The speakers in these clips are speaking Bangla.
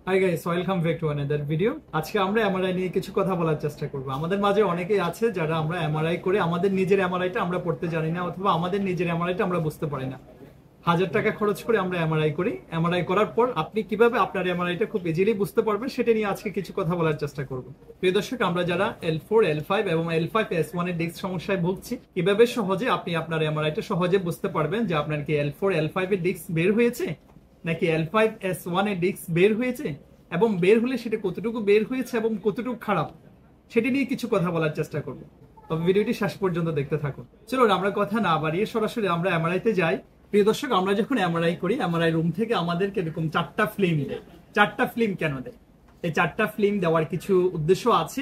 Hi guys, welcome back to another video. আজকে আমরা এমআরআই নিয়ে কিছু কথা বলার চেষ্টা করব। আমাদের মাঝে অনেকেই আছে যারা আমরা এমআরআই করে আমাদের নিজের এমআরআইটা আমরা পড়তে জানি না, অথবা আমাদের নিজের এমআরআইটা আমরা বুঝতে পারি না। 1000 টাকা খরচ করে আমরা এমআরআই করি। এমআরআই করার পর আপনি কিভাবে আপনার এমআরআইটা খুব ইজিলি বুঝতে পারবেন সেটা নিয়ে আজকে কিছু কথা বলার চেষ্টা করব। প্রিয় দর্শক, আমরা যারা L4, L5 এবং L5S1 এর ডিস্ক সমস্যায় ভুগছি, কিভাবে সহজে আপনি আপনার এমআরআইটা সহজে বুঝতে পারবেন যে আপনার কি L4, L5 এর ডিস্ক বের হয়েছে নাকি L5S1 এর ডিস্ক বের হয়েছে, এবং বের হলে সেটা কতটুকু বের হয়েছে এবং কতটুকু খারাপ, সেটা নিয়ে কিছু কথা বলার চেষ্টা করব। তবে ভিডিওটি শেষ পর্যন্ত দেখতে থাকুন। চলুন আমরা কথা না বাড়িয়ে সরাসরি আমরা এমআরআইতে যাই। প্রিয় দর্শক, আমরা যখন এমআরআই করি, এমআরআই রুম থেকে আমাদেরকে এরকম 4টা ফিল্ম দেয়। 4টা ফিল্ম কেন দেয়? এই 4টা ফিল্ম দেওয়ার কিছু উদ্দেশ্য আছে।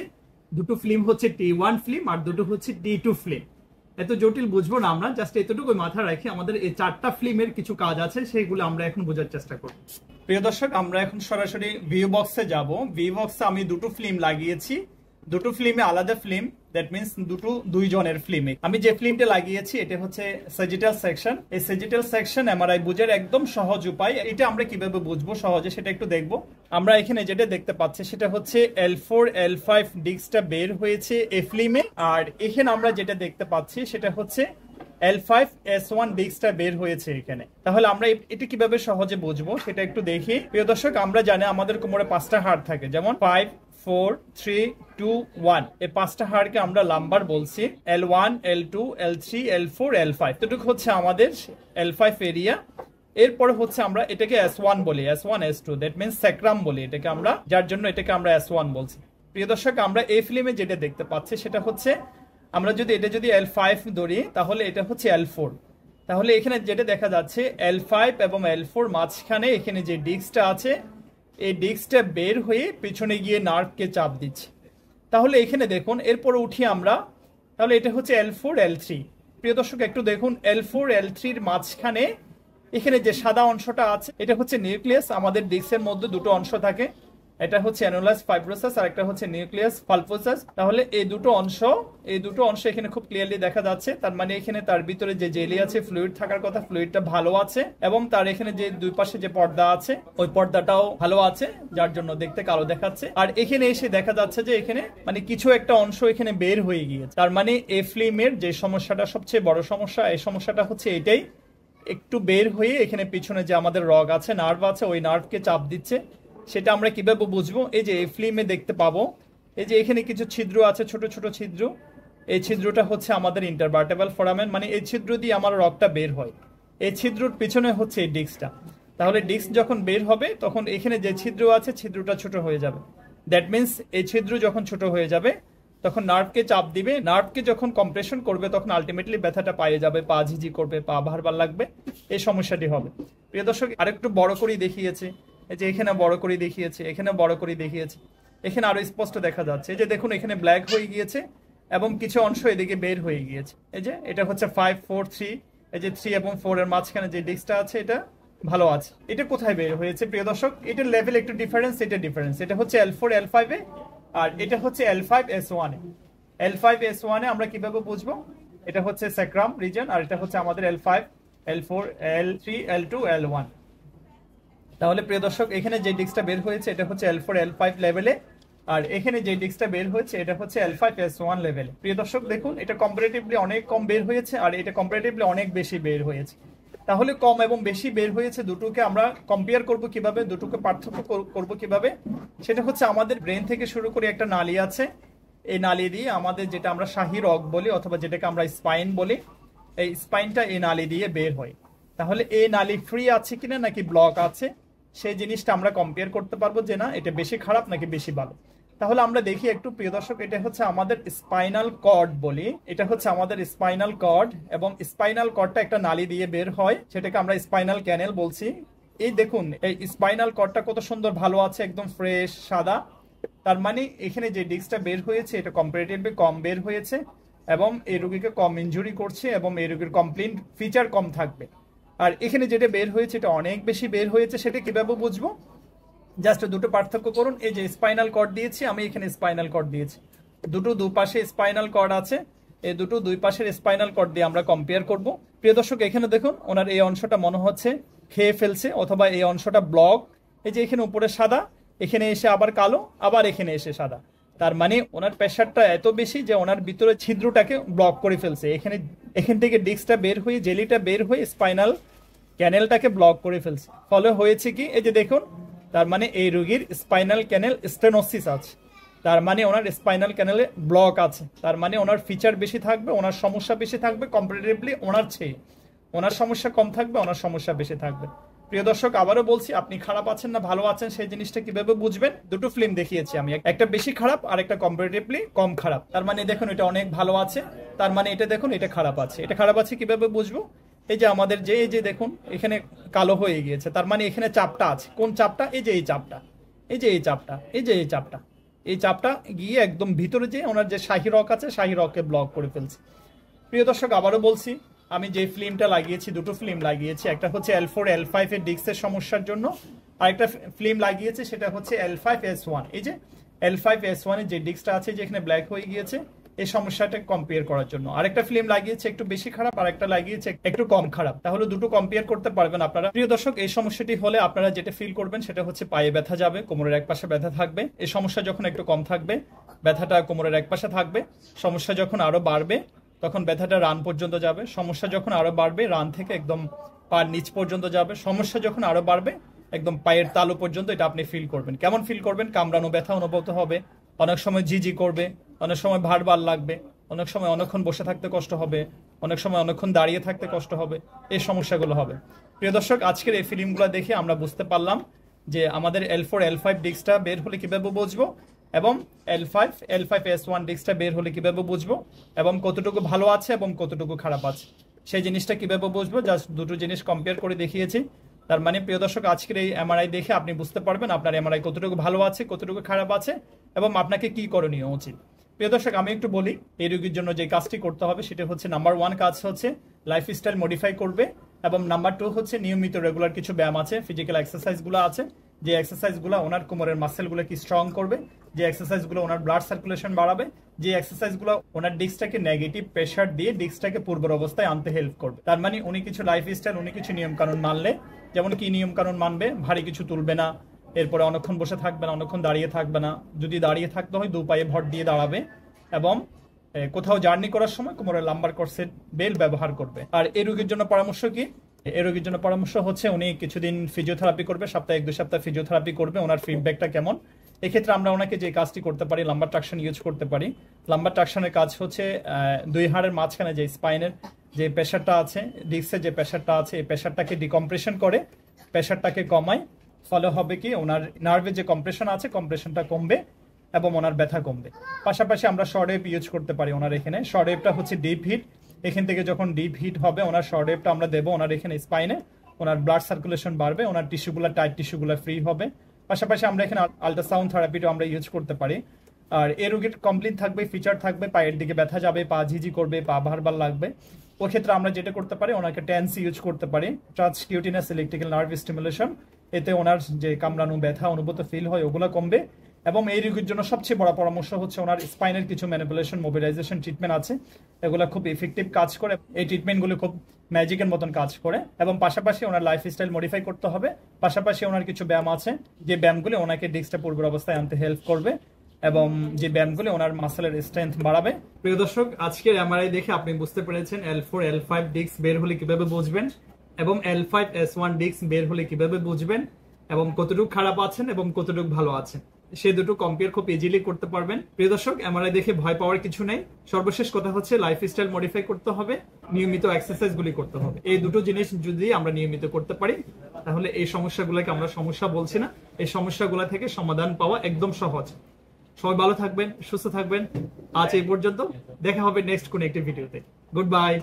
দুটো ফিল্ম হচ্ছে T1 ফিল্ম আর দুটো হচ্ছে T2 ফিল্ম। এত জটিল বুঝবো না, আমরা জাস্ট এতটুকু মাথায় রাখি আমাদের এই 4টা ফিল্মের কিছু কাজ আছে, সেইগুলো আমরা এখন বোঝার চেষ্টা করব। প্রিয় দর্শক, আমরা এখন সরাসরি ভিউ বক্সে যাব। ভিউ বক্সে আমি দুটো ফিল্ম লাগিয়েছি, দুটো ফিল্মে আলাদা ফিল্ম, দ্যাট মিন্স দুইজনের ফিল্মে। আমি যে ফিল্মটা লাগিয়েছি এটা হচ্ছে সেজিটাল সেকশন। এই সেজিটাল সেকশন এমআরআই বুঝার একদম সহজ উপায়। এটা আমরা কিভাবে বুঝবো সহজে সেটা একটু দেখবো। আমরা এখানে যেটা দেখতে পাচ্ছি সেটা হচ্ছে L4, L5 ডিস্কটা বের হয়েছে এই ফিল্মে, আর এখানে আমরা যেটা দেখতে পাচ্ছি সেটা হচ্ছে L5S1 ডিস্কটা বের হয়েছে এখানে। তাহলে আমরা এটা কিভাবে সহজে বুঝবো সেটা একটু দেখি। প্রিয় দর্শক, আমরা জানি আমাদের কোমরে 5টা হাড় থাকে, যেমন 5, 4, 3, 2, 1। এই 5টা হাড়কে আমরা লাম্বার বলছি। L1, L2, L3, L4, L5 এতটুকু হচ্ছে আমাদের L5 এরিয়া। এরপরে হচ্ছে আমরা এটাকে S1 বলি, S1, S2, that means sacrum বলি এটাকে আমরা, যার জন্য এটাকে আমরা S1 বলছি। প্রিয় দর্শক, আমরা এই ফিল্মে যেটা দেখতে পাচ্ছি সেটা হচ্ছে, আমরা যদি এটা যদি L5 ধরি তাহলে এটা হচ্ছে L4। তাহলে এখানে যেটা দেখা যাচ্ছে L5 এবং L4 মাঝখানে এখানে যে ডিস্কটা আছে, এই ডিস্কটা বের হয়ে পিছনে গিয়ে নার্ভকে চাপ দিচ্ছে। তাহলে এখানে দেখুন, এরপরে উঠি আমরা, তাহলে এটা হচ্ছে L4, L3। প্রিয় দর্শক, একটু দেখুন L4, L3-র মাঝখানে এখানে যে সাদা অংশটা আছে এটা হচ্ছে নিউক্লিয়াস। আমাদের ডিস্কের মধ্যে দুটো অংশ থাকে, এটা হচ্ছে অ্যানুলাস ফাইব্রোসাস আর একটা হচ্ছে নিউক্লিয়াস পালপোসাস। তাহলে এই দুটো অংশ এখানে খুব ক্লিয়ারলি দেখা যাচ্ছে। তার মানে এখানে তার ভিতরে যে জেলি আছে, ফ্লুইড থাকার কথা, ফ্লুইডটা ভালো আছে, এবং তার এখানে যে দুই পাশে যে পর্দা আছে ওই পর্দাটাও ভালো আছে, যার জন্য দেখতে কালো দেখাচ্ছে। আর এখানে এসে দেখা যাচ্ছে যে এখানে মানে কিছু একটা অংশ এখানে বের হয়ে গিয়েছে। তার মানে এই ফিল্মের যে সমস্যাটা সবচেয়ে বড় সমস্যা, এই সমস্যাটা হচ্ছে এটাই, একটু বের হয়ে এখানে পিছনে যে আমাদের রগ আছে, নার্ভ আছে, ওই নার্ভকে চাপ দিচ্ছে। সেটা আমরা কিভাবে বুঝবো? এই যে এই ফিল্মে দেখতে পাবো, এই যে এখানে কিছু ছিদ্র আছে, ছোট ছোট ছিদ্র। এই ছিদ্রটা হচ্ছে আমাদের ইন্টারভার্টেবরাল ফোরামেন, মানে এই ছিদ্র দিয়ে আমার রগটা বের হয়। এই ছিদ্রর পিছনে হচ্ছে এই ডিস্কটা। তাহলে ডিস্ক যখন বের হবে তখন এখানে যে ছিদ্র আছে ছিদ্রটা ছোট হয়ে যাবে। দ্যাট মিন্স এই ছিদ্র যখন ছোট হয়ে যাবে তখন নার্ভকে চাপ দিবে, নার্ভকে যখন কম্প্রেশন করবে তখন আলটিমেটলি ব্যথাটা পাইয়ে যাবে, পা ঝিঝি করবে, পা ভারবার লাগবে, এই সমস্যাটি হবে। প্রিয় দর্শক, আরেকটু বড় করে দেখিয়েছে, এই যে এখানে বড় করে দেখিয়েছে, এখানে বড় করে দেখিয়েছে, এখানে আরো স্পষ্ট দেখা যাচ্ছে। এই যে দেখুন, এখানে ব্ল্যাক হয়ে গিয়েছে এবং কিছু অংশ এদিকে বের হয়ে গিয়েছে। এই যে এটা হচ্ছে 5, 4, 3, এই যে 3 এবং 4 এর মাঝখানে যে ডিস্কটা আছে এটা ভালো আছে। এটা কোথায় বের হয়েছে প্রিয় দর্শক? এটার লেভেল একটু ডিফারেন্স, এটা ডিফারেন্স। এটা হচ্ছে L4, L5 এ, আর এটা হচ্ছে L5S1 এ। L5S1 এ আমরা কিভাবে বুঝবো? এটা হচ্ছে স্যাক্রাম রিজন, আর এটা হচ্ছে আমাদের L5, L4, L3, L2, L1। তাহলে প্রিয় দর্শক, এখানে যে ডিস্কটা বের হয়েছে এটা হচ্ছে L4, L5 লেভেলে, আর এখানে যে ডিস্কটা বের হয়েছে এটা হচ্ছে L5S1 লেভেলে। প্রিয় দর্শক দেখুন, এটা কম্পারেটিভলি অনেক কম বের হয়েছে আর এটা কম্পারেটিভলি অনেক বেশি বের হয়েছে। তাহলে কম এবং বেশি বের হয়েছে, দুটোকে আমরা কম্পেয়ার করব কিভাবে, দুটোকে পার্থক্য করব কিভাবে? সেটা হচ্ছে আমাদের ব্রেন থেকে শুরু করে একটা নালী আছে, এই নালী দিয়ে আমাদের যেটা আমরা শাহী রগ বলি অথবা যেটাকে আমরা স্পাইন বলি, এই স্পাইনটা এই নালী দিয়ে বের হয়। তাহলে এই নালী ফ্রি আছে কিনা নাকি ব্লক আছে, সেই জিনিসটা আমরা কম্পেয়ার করতে পারবো যে না এটা বেশি খারাপ নাকি বেশি ভালো। তাহলে আমরা দেখি একটু প্রিয় দর্শক, এটা হচ্ছে আমাদের স্পাইনাল কর্ড বলি, এটা হচ্ছে আমাদের স্পাইনাল কর্ড, এবং স্পাইনাল কর্ডটা একটা নালী দিয়ে বের হয়, সেটাকে আমরা স্পাইনাল ক্যানেল বলছি। এই দেখুন, এই স্পাইনাল কর্ডটা কত সুন্দর ভালো আছে, একদম ফ্রেশ সাদা। তার মানে এখানে যে ডিস্কটা বের হয়েছে এটা কম্পারেটিভলি কম বের হয়েছে এবং এই রোগীকে কম ইনজুরি করছে এবং এই রোগীর কমপ্লেইন ফিচার কম থাকবে। আর এখানে যেটা বের হয়েছে এটা অনেক বেশি বের হয়েছে, সেটা কিভাবে বুঝবো? জাস্ট দুটো পার্থক্য করুন। এই যে স্পাইনাল কর্ড দিয়েছি আমি, এখানে স্পাইনাল কর্ড দিয়েছি, দুটো দুপাশে স্পাইনাল কর্ড আছে, এই দুটো দুই পাশের স্পাইনাল কর্ড দিয়ে আমরা কম্পেয়ার করব। প্রিয় দর্শক, এখানে দেখুন ওনার এই অংশটা মনে হচ্ছে খেয়ে ফেলছে অথবা এই অংশটা ব্লক। এই যে এখানে উপরে সাদা, এখানে এসে আবার কালো, আবার এখানে এসে সাদা। তার মানে ওনার প্রেশারটা এত বেশি যে ওনার ভিতরে ছিদ্রটাকে ব্লক করে ফেলছে। এখান থেকে ডিস্কটা বের হয়ে, জেলিটা বের হয়ে স্পাইনাল ক্যানেলটাকে ব্লক করে ফেলছে। ফলে হয়েছে কি, এই যে দেখুন, তার মানে এই রোগীর স্পাইনাল ক্যানেল স্টেনোসিস আছে। তার মানে ওনার স্পাইনাল ক্যানেলে ব্লক আছে। তার মানে ওনার ফিচার বেশি থাকবে, ওনার সমস্যা বেশি থাকবে কম্পারেটিভলি ওনার চেয়ে। ওনার সমস্যা কম থাকবে, ওনার সমস্যা বেশি থাকবে। প্রিয় দর্শক, আবারও বলছি, আপনি খারাপ আছেন না ভালো আছেন সেই জিনিসটা কিভাবে বুঝবেন? দুটো ফিল্ম দেখিয়েছি আমি, একটা বেশি খারাপ আর একটা কম্পারেটিভলি কম খারাপ। তার মানে দেখুন এটা অনেক ভালো আছে, তার মানে এটা দেখুন এটা খারাপ আছে। এটা খারাপ আছে কিভাবে বুঝবো? এই যে আমাদের এই যে দেখুন এখানে কালো হয়ে গিয়েছে, তার মানে এখানে চাপটা আছে। কোন চাপটা? এই যে এই চাপটা, এই যে এই চাপটা, এই যে এই চাপটা। এই চাপটা গিয়ে একদম ভিতরে যে ওনার যে শাহী রক আছে, শাহী রককে ব্লক করে ফেলছে। প্রিয় দর্শক, আবারও বলছি, আমি যে ফিল্মটা লাগিয়েছি, দুটো ফিল্ম লাগিয়েছি। একটা হচ্ছে L4 L5 এর ডিস্কের সমস্যার জন্য, আর একটা ফিল্ম লাগিয়েছে সেটা হচ্ছে L5S1। এই যে L5S1 এর যে ডিস্কটা আছে যেখানে ব্ল্যাক হয়ে গিয়েছে, এই সমস্যাটা কম্পেয়ার করার জন্য। আরেকটা ফিল্ম লাগিয়েছে একটু বেশি খারাপ, আর একটা লাগিয়েছে একটু কম খারাপ। তাহলে দুটো কম্পেয়ার করতে পারবেন আপনারা। প্রিয় দর্শক, এই সমস্যাটি হলে আপনারা যেটা ফিল করবেন সেটা হচ্ছে পায়ে ব্যথা যাবে, কোমরের এক পাশে ব্যথা থাকবে। এই সমস্যা যখন একটু কম থাকবে, ব্যথাটা কোমরের এক পাশে থাকবে। সমস্যা যখন আরো বাড়বে তখন ব্যথাটা রান পর্যন্ত যাবে। সমস্যা যখন আরো বাড়বে, রান থেকে একদম পার নিচ পর্যন্ত যাবে। সমস্যা যখন আরো বাড়বে, একদম পায়ের তালু পর্যন্ত এটা আপনি ফিল করবেন। কেমন ফিল করবেন? কামড়ানো ব্যথা অনুভূত হবে, অনেক সময় ঝিঝি করবে, অনেক সময় ভার লাগবে, অনেক সময় অনেকক্ষণ বসে থাকতে কষ্ট হবে, অনেক সময় অনেকক্ষণ দাঁড়িয়ে থাকতে কষ্ট হবে। এই সমস্যাগুলো হবে। প্রিয় দর্শক, আজকের এই ফিল্মগুলো দেখে আমরা বুঝতে পারলাম যে আমাদের L4 L5 ডিস্কটা বের হলে কিভাবে বুঝবো, এবং L5S1 ডিস্কটা বের হলে কিভাবে বুঝবো, এবং কতটুকু ভালো আছে এবং কতটুকু খারাপ আছে সেই জিনিসটা কিভাবে বুঝবো। জাস্ট দুটো জিনিস কম্পেয়ার করে দেখিয়েছি। তার মানে প্রিয় দর্শক, আজকের এই এমআরআই দেখে আপনি বুঝতে পারবেন আপনার এমআরআই কতটুকু ভালো আছে, কতটুকু খারাপ আছে, এবং আপনাকে কি করণীয় উচিত। প্রিয় দর্শক, আমি একটু বলি এই রোগীর জন্য যে কাজটি করতে হবে সেটা হচ্ছে, নাম্বার 1 কাজ হচ্ছে লাইফস্টাইল মডিফাই করবে, এবং নাম্বার 2 হচ্ছে নিয়মিত রেগুলার কিছু ব্যায়াম আছে, ফিজিক্যাল এক্সারসাইজগুলো আছে, যে এক্সারসাইজগুলো ওনার কোমরের মাসেলগুলোকে স্ট্রং করবে, যে এক্সারসাইজগুলো ওনার ব্লাড সার্কুলেশন বাড়াবে, যে এক্সারসাইজগুলো ওনার ডিস্কটাকে নেগেটিভ প্রেশার দিয়ে ডিস্কটাকে পূর্বের অবস্থায় আনতে হেল্প করবে। তার মানে উনি কিছু লাইফস্টাইল, উনি কিছু নিয়ম কানুন মানলে, যেমন কি নিয়ম কানুন মানবে, ভারী কিছু তুলবে না, এরপরে অনেকক্ষণ বসে থাকবে না, অনেকক্ষণ দাঁড়িয়ে থাকবে না, যদি দাঁড়িয়ে থাকতে হয় 2 পায়ে ভর দিয়ে দাঁড়াবে, এবং কোথাও জার্নি করার সময় কোমরের লাম্বার কর্সেট বেল্ট ব্যবহার করবে। আর এই রোগীর জন্য পরামর্শ কি? এই রোগীর জন্য পরামর্শ হচ্ছে উনি কিছুদিন ফিজিওথেরাপি করবে, সপ্তাহে 1-2 সপ্তাহ ফিজিওথেরাপি করবে। ওনার ফিডব্যাকটা কেমন? এক্ষেত্রে আমরা ওনাকে যে কাজটি করতে পারি, লাম্বার ট্রাকশন ইউজ করতে পারি। লাম্বার ট্রাকশনের কাজ হচ্ছে দুই হাড়ের মাঝখানে যে স্পাইনের যে প্রেশারটা আছে, ডিস্কের যে প্রেশারটা আছে, এই প্রেশারটাকে ডিকম্প্রেশন করে, প্রেশারটাকে কমায়। ফলে হবে কি, ওনার নার্ভের যে কম্প্রেশন আছে, কম্প্রেশনটা কমবে এবং ওনার ব্যথা কমবে। পাশাপাশি আমরা শর্ট ওয়েভ ইউজ করতে পারি ওনার এখানে। শর্ট ওয়েভটা হচ্ছে ডিপ হিট। এখান থেকে যখন ডিপ হিট হবে, ওনার শর্ট ওয়েভটা আমরা দেবো ওনার এখানে স্পাইনে, ওনার ব্লাড সার্কুলেশন বাড়বে, ওনার টিস্যুগুলো, টাইট টিস্যুগুলো ফ্রি হবে। পাশাপাশি আমরা এখানে আল্ট্রাসাউন্ড থেরাপিটা আমরা ইউজ করতে পারি। আর এই রোগীর কমপ্লিট থাকবে, ফিচার থাকবে, পায়ের দিকে ব্যথা যাবে, পা ঝিঝি করবে, পা ভার লাগবে। ওই ক্ষেত্রে আমরা যেটা করতে পারি, ওনাকে টেন্সি ইউজ করতে পারি, ট্রান্সকিউটিনাস ইলেকট্রিক্যাল নার্ভ স্টিমুলেশন। এতে ওনার যে কামড়ানো ব্যথা অনুভূত ফিল হয় ওগুলো কমবে। এবং এই রোগীর জন্য সবচেয়ে বড় পরামর্শ হচ্ছে ওনার স্পাইনের কিছু ম্যানিপুলেশন, মোবিলাইজেশন ট্রিটমেন্ট আছে, এগুলো খুব ইফেক্টিভ কাজ করে। এই ট্রিটমেন্টগুলো খুব ম্যাজিকের মতন কাজ করে। এবং পাশাপাশি ওনার লাইফস্টাইল মডিফাই করতে হবে। পাশাপাশি ওনার কিছু ব্যায়াম আছে, যে ব্যায়ামগুলো ওনাকে ডিস্কটা পূর্বের অবস্থায় আনতে হেল্প করবে, এবং যে ব্যায়ামগুলো ওনার মাসেলের স্ট্রেংথ বাড়াবে। প্রিয় দর্শক, আজকের এমআরআই দেখে আপনি বুঝতে পেরেছেন L4 L5 ডিস্ক বের হলে কিভাবে বুঝবেন, এবং L5S1 ডিস্ক বের হলে কিভাবে বুঝবেন, এবং কতটুকু খারাপ আছেন এবং কতটুকু ভালো আছেন সে দুটো কম্পেয়ার খুব ইজিলি করতে পারবেন। প্রিয় দর্শক, এমআরআই দেখে ভয় পাওয়ার কিছু নেই। সর্বশেষ কথা হচ্ছে লাইফস্টাইল মডিফাই করতে হবে, নিয়মিত এক্সারসাইজগুলি করতে হবে। এই দুটো জিনিস যদি আমরা নিয়মিত করতে পারি, তাহলে এই সমস্যাগুলোকে আমরা সমস্যা বলছি না, এই সমস্যাগুলো থেকে সমাধান পাওয়া একদম সহজ। সবাই ভালো থাকবেন, সুস্থ থাকবেন। আজ এই পর্যন্ত, দেখা হবে নেক্সট কোন একটি ভিডিওতে। Good bye.